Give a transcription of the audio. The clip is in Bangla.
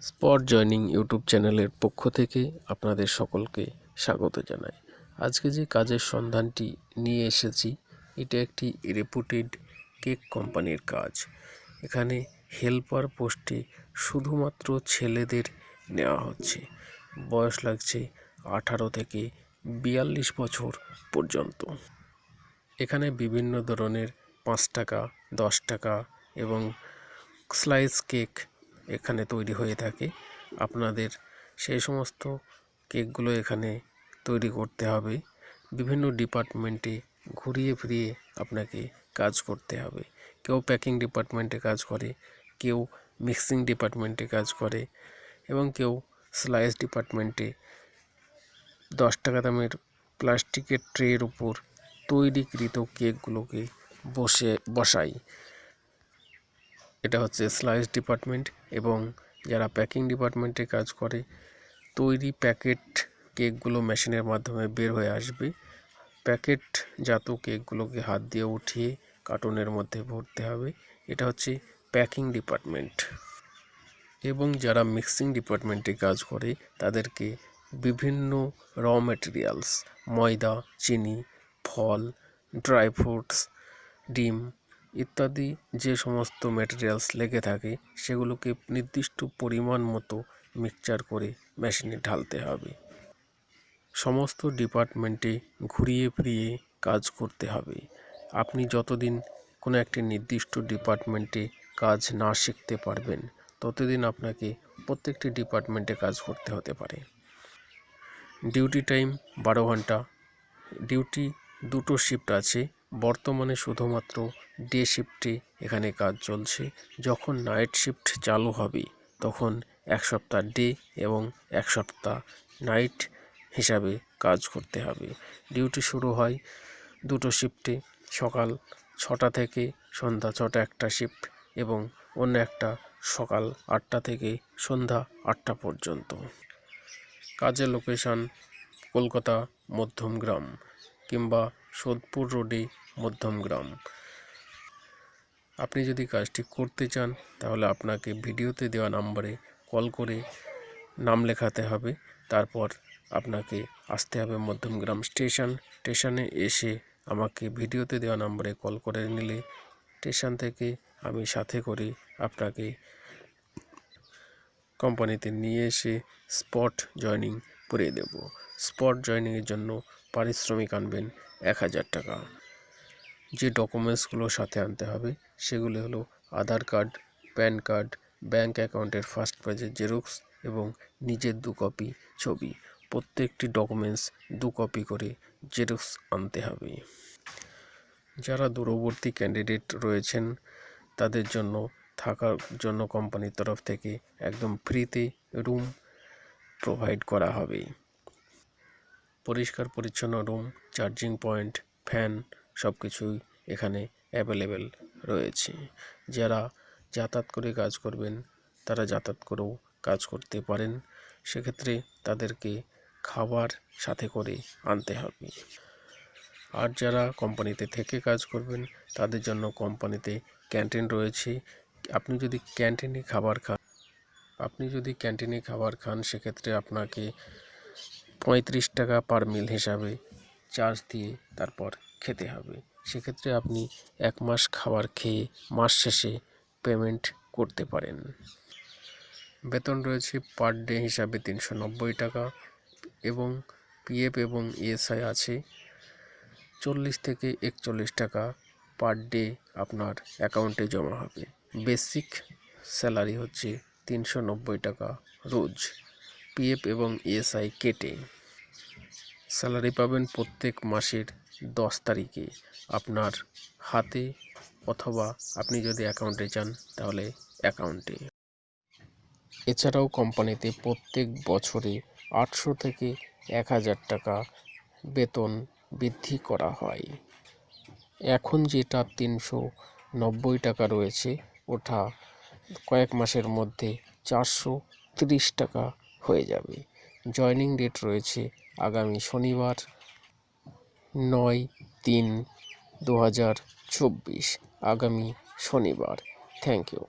স্পট জয়নিং ইউটিউব চ্যানেলের পক্ষ থেকে আপনাদের সকলকে স্বাগত জানাই। আজকে যে কাজের সন্ধানটি নিয়ে এসেছি এটা একটি রেপুটেড কেক কোম্পানির কাজ। এখানে হেল্পার পোস্টে শুধুমাত্র ছেলেদের নেওয়া হচ্ছে। বয়স লাগছে 18 থেকে 42 বছর পর্যন্ত। এখানে বিভিন্ন ধরনের 5 টাকা, 10 টাকা এবং স্লাইস কেক এখানে তৈরি হয়ে থাকে। আপনাদের সেই সমস্ত কেকগুলো এখানে তৈরি করতে হবে। বিভিন্ন ডিপার্টমেন্টে ঘুরিয়ে ফিরিয়ে আপনাকে কাজ করতে হবে। কেউ প্যাকিং ডিপার্টমেন্টে কাজ করে, কেউ মিক্সিং ডিপার্টমেন্টে কাজ করে এবং কেউ স্লাইস ডিপার্টমেন্টে 10 টাকা দামের প্লাস্টিকের ট্রের উপর তৈরিকৃত কেকগুলোকে বসাই। এটা হচ্ছে স্লাইস ডিপার্টমেন্ট। এবং যারা প্যাকিং ডিপার্টমেন্টে কাজ করে, তৈরি প্যাকেট কেকগুলো মেশিনের মাধ্যমে বের হয়ে আসবে। প্যাকেটজাত কেকগুলোকে হাত দিয়ে উঠিয়ে কার্টুনের মধ্যে ভরতে হবে। এটা হচ্ছে প্যাকিং ডিপার্টমেন্ট। এবং যারা মিক্সিং ডিপার্টমেন্টে কাজ করে তাদেরকে বিভিন্ন র ম্যাটেরিয়ালস, ময়দা, চিনি, ফল, ড্রাই ফ্রুটস, ডিম ইত্যাদি যে সমস্ত ম্যাটেরিয়ালস লেগে থাকে সেগুলোকে নির্দিষ্ট পরিমাণ মতো মিক্সচার করে মেশিনে ঢালতে হবে। সমস্ত ডিপার্টমেন্টে ঘুরিয়ে ফিরিয়ে কাজ করতে হবে। আপনি যতদিন কোনো একটি নির্দিষ্ট ডিপার্টমেন্টে কাজ না শিখতে পারবেন ততদিন আপনাকে প্রত্যেকটি ডিপার্টমেন্টে কাজ করতে হতে পারে। ডিউটি টাইম 12 ঘন্টা। ডিউটি দুটো শিফট আছে। বর্তমানে শুধুমাত্র ডে শিফটে এখানে কাজ চলছে। যখন নাইট শিফট চালু হবে তখন 1 সপ্তাহ ডে এবং 1 সপ্তাহ নাইট হিসাবে কাজ করতে হবে। ডিউটি শুরু হয় দুটো শিফটে, সকাল 6টা থেকে সন্ধ্যা 6টা একটা শিফট এবং অন্য একটা সকাল 8টা থেকে সন্ধ্যা 8টা পর্যন্ত। কাজের লোকেশন কলকাতা মধ্যমগ্রাম কিংবা সোদপুর রোডে মধ্যমগ্রাম। আপনি যদি কাজটি করতে চান তাহলে আপনাকে ভিডিওতে দেওয়া নাম্বারে কল করে নাম লেখাতে হবে। তারপর আপনাকে আসতে হবে মধ্যমগ্রাম স্টেশনে এসে আমাকে ভিডিওতে দেওয়া নাম্বারে কল করে নিলে স্টেশন থেকে আমি সাথে করে আপনাকে কোম্পানিতে নিয়ে এসে স্পট জয়নিং করিয়ে দেব। স্পট জয়নিংয়ের জন্য পারিশ্রমিক আনবেন 1000 টাকা। যে ডকুমেন্টসগুলো সাথে আনতে হবে সেগুলো হলো আধার কার্ড, প্যান কার্ড, ব্যাঙ্ক অ্যাকাউন্টের ফার্স্ট পেজের জেরক্স এবং নিজের 2 কপি ছবি। প্রত্যেকটি ডকুমেন্টস 2 কপি করে জেরক্স আনতে হবে। যারা দূরবর্তী ক্যান্ডিডেট রয়েছেন তাদের জন্য থাকার জন্য কোম্পানির তরফ থেকে একদম ফ্রিতে রুম প্রোভাইড করা হবে। পরিষ্কার পরিচ্ছন্ন রুম, চার্জিং পয়েন্ট, ফ্যান সব কিছুই এখানে অ্যাভেলেবেল রয়েছে। যারা যাতায়াত করে কাজ করবেন তারা যাতায়াত করেও কাজ করতে পারেন। সেক্ষেত্রে তাদেরকে খাবার সাথে করে আনতে হবে। আর যারা কোম্পানিতে থেকে কাজ করবেন তাদের জন্য কোম্পানিতে ক্যান্টিন রয়েছে। আপনি যদি ক্যান্টিনে খাবার খান সেক্ষেত্রে আপনাকে 35 টাকা পার মিল হিসাবে চার্জ দিয়ে তারপর খেতে হবে। সেক্ষেত্রে আপনি 1 মাস খাবার খেয়ে মাস শেষে পেমেন্ট করতে পারেন। বেতন রয়েছে পার ডে হিসাবে 390 টাকা এবং পিএফ এবং ইএসআই আছে। 40 থেকে 41 টাকা পার ডে আপনার অ্যাকাউন্টে জমা হবে। বেসিক স্যালারি হচ্ছে 390 টাকা রোজ। পিএফ এবং ইএসআই কেটে স্যালারি পাবেন প্রত্যেক মাসের 10 তারিখে আপনার হাতে, অথবা আপনি যদি অ্যাকাউন্টে চান তাহলে অ্যাকাউন্টে। এছাড়াও কোম্পানিতে প্রত্যেক বছরে 800 থেকে 1000 টাকা বেতন বৃদ্ধি করা হয়। এখন যেটা 390 টাকা রয়েছে ওটা কয়েক মাসের মধ্যে 430 টাকা হয়ে যাবে। জয়নিং ডেট রয়েছে আগামী শনিবার 9/3/2024, আগামী শনিবার। Thank you.